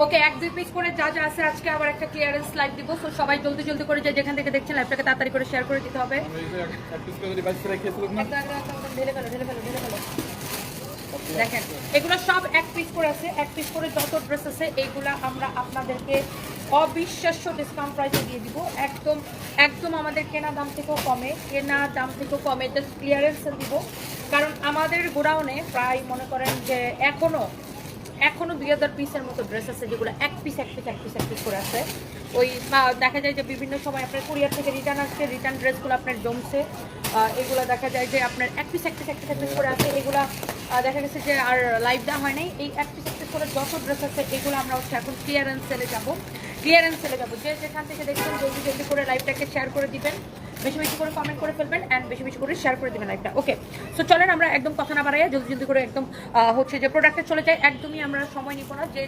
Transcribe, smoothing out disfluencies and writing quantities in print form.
ওকে, 1-2 piece করে যা যা আছে আজকে আবার একটা ক্লিয়ারেন্স লাইভ দিব। সো সবাই জলদি জলদি করে যেখান থেকে দেখছেন লাইভটাকে তাড়াতাড়ি করে শেয়ার করে দিতে হবে। ঢেলে ফেলো, ঢেলে ফেলো, ঢেলে ফেলো। দেখেন এগুলো সব 1 পিস করে আছে, 1 পিস করে যত ড্রেস আছে এইগুলা আমরা আপনাদেরকে অবিশ্বাস্য ডিসকাউন্ট প্রাইসে দিয়ে দিব। একদম একদম আমাদের কেনা দাম থেকেও কমে, জাস্ট ক্লিয়ারেন্সে দিব। কারণ আমাদের গোডাউনে প্রায় মনে করেন যে এখনো 2000 পিসের মতো ড্রেস আছে, যেগুলো এক পিস করে আছে। ওই দেখা যায় যে বিভিন্ন সময় আপনার কুরিয়ার থেকে রিটার্ন আসছে, রিটার্ন ড্রেসগুলো আপনার জমছে। এগুলো দেখা যায় যে আপনার এক পিস করে আছে। এগুলো দেখা গেছে যে আর লাইভ দেওয়া হয় নাই। এই এক পিস করে যত ড্রেস আছে এগুলো আমরা হচ্ছে এখন ক্লিয়ারেন্স সেলে যাবো। যে যেখান থেকে দেখবেন জলদি জলদি করে লাইভটাকে শেয়ার করে দিবেন, বেশি বেশি করে কমেন্ট করে ফেলবেন অ্যান্ড বেশি বেশি করে শেয়ার করে দেবেন লাইভটা। ওকে, সো চলেন আমরা একদম কথা না বাড়াইয়া জলদি জলদি করে একদম হচ্ছে যে প্রোডাক্টে চলে যাই। একদমই আমরা সময় নিব না, যে